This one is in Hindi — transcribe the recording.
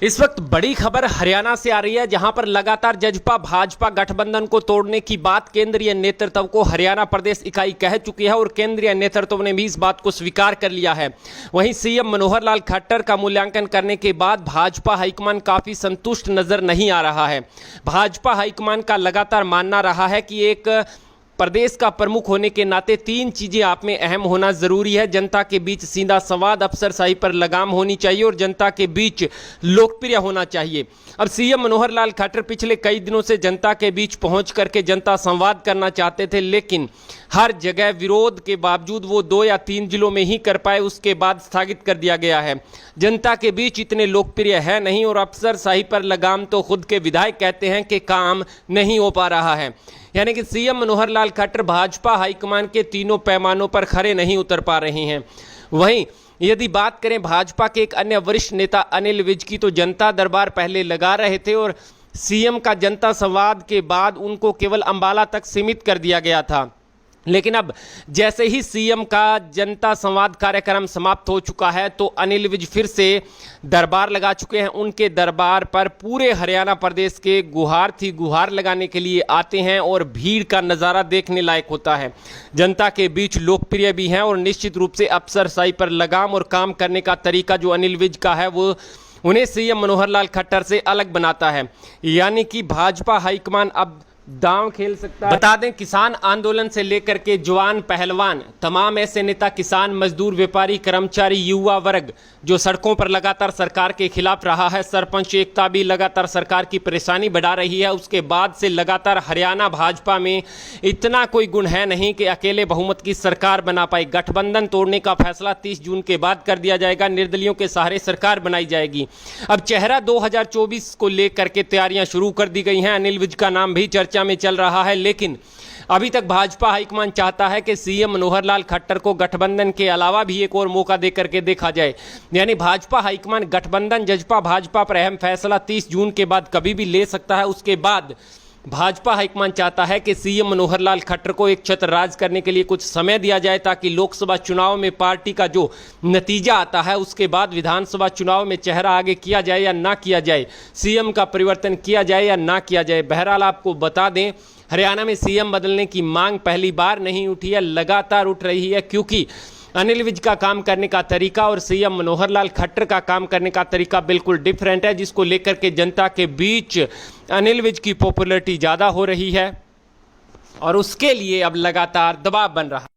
इस वक्त बड़ी खबर हरियाणा से आ रही है, जहां पर लगातार जजपा भाजपा गठबंधन को तोड़ने की बात केंद्रीय नेतृत्व को हरियाणा प्रदेश इकाई कह चुकी है और केंद्रीय नेतृत्व ने भी इस बात को स्वीकार कर लिया है। वहीं सीएम मनोहर लाल खट्टर का मूल्यांकन करने के बाद भाजपा हाईकमान काफी संतुष्ट नजर नहीं आ रहा है। भाजपा हाईकमान का लगातार मानना रहा है कि एक प्रदेश का प्रमुख होने के नाते तीन चीजें आप में अहम होना जरूरी है। जनता के बीच सीधा संवाद, अफसरशाही पर लगाम होनी चाहिए और जनता के बीच लोकप्रिय होना चाहिए। अब सीएम मनोहर लाल खट्टर पिछले कई दिनों से जनता के बीच पहुंच करके जनता संवाद करना चाहते थे, लेकिन हर जगह विरोध के बावजूद वो 2 या 3 जिलों में ही कर पाए, उसके बाद स्थगित कर दिया गया है। जनता के बीच इतने लोकप्रिय है नहीं और अफसरशाही पर लगाम तो खुद के विधायक कहते हैं कि काम नहीं हो पा रहा है। यानी कि सीएम मनोहर लाल खट्टर भाजपा हाईकमान के तीनों पैमानों पर खरे नहीं उतर पा रहे हैं। वहीं यदि बात करें भाजपा के एक अन्य वरिष्ठ नेता अनिल विज की, तो जनता दरबार पहले लगा रहे थे और सीएम का जनता संवाद के बाद उनको केवल अंबाला तक सीमित कर दिया गया था। लेकिन अब जैसे ही सीएम का जनता संवाद कार्यक्रम समाप्त हो चुका है, तो अनिल विज फिर से दरबार लगा चुके हैं। उनके दरबार पर पूरे हरियाणा प्रदेश के गुहार लगाने के लिए आते हैं और भीड़ का नज़ारा देखने लायक होता है। जनता के बीच लोकप्रिय भी हैं और निश्चित रूप से अफसरशाही पर लगाम और काम करने का तरीका जो अनिल विज का है वो उन्हें सीएम मनोहर लाल खट्टर से अलग बनाता है। यानी कि भाजपा हाईकमान अब दांव खेल सकता है। बता दें, किसान आंदोलन से लेकर के जवान पहलवान तमाम ऐसे नेता, किसान, मजदूर, व्यापारी, कर्मचारी, युवा वर्ग जो सड़कों पर लगातार सरकार के खिलाफ रहा है, सरपंच एकता भी लगातार सरकार की परेशानी बढ़ा रही है। उसके बाद से लगातार हरियाणा भाजपा में इतना कोई गुण है नहीं कि अकेले बहुमत की सरकार बना पाए। गठबंधन तोड़ने का फैसला 30 जून के बाद कर दिया जाएगा। निर्दलियों के सहारे सरकार बनाई जाएगी। अब चेहरा 2024 को लेकर के तैयारियां शुरू कर दी गई हैं। अनिल विज का नाम भी चर्चा में चल रहा है, लेकिन अभी तक भाजपा हाईकमान चाहता है कि सीएम मनोहर लाल खट्टर को गठबंधन के अलावा भी एक और मौका देकर के देखा जाए। यानी भाजपा हाईकमान गठबंधन जजपा भाजपा पर अहम फैसला 30 जून के बाद कभी भी ले सकता है। उसके बाद भाजपा हाईकमान चाहता है कि सीएम मनोहर लाल खट्टर को एक छत्र राज करने के लिए कुछ समय दिया जाए, ताकि लोकसभा चुनाव में पार्टी का जो नतीजा आता है उसके बाद विधानसभा चुनाव में चेहरा आगे किया जाए या ना किया जाए, सीएम का परिवर्तन किया जाए या ना किया जाए। बहरहाल आपको बता दें, हरियाणा में सीएम बदलने की मांग पहली बार नहीं उठी है, लगातार उठ रही है, क्योंकि अनिल विज का काम करने का तरीका और सीएम मनोहर लाल खट्टर का काम करने का तरीका बिल्कुल डिफरेंट है, जिसको लेकर के जनता के बीच अनिल विज की पॉपुलैरिटी ज़्यादा हो रही है और उसके लिए अब लगातार दबाव बन रहा है।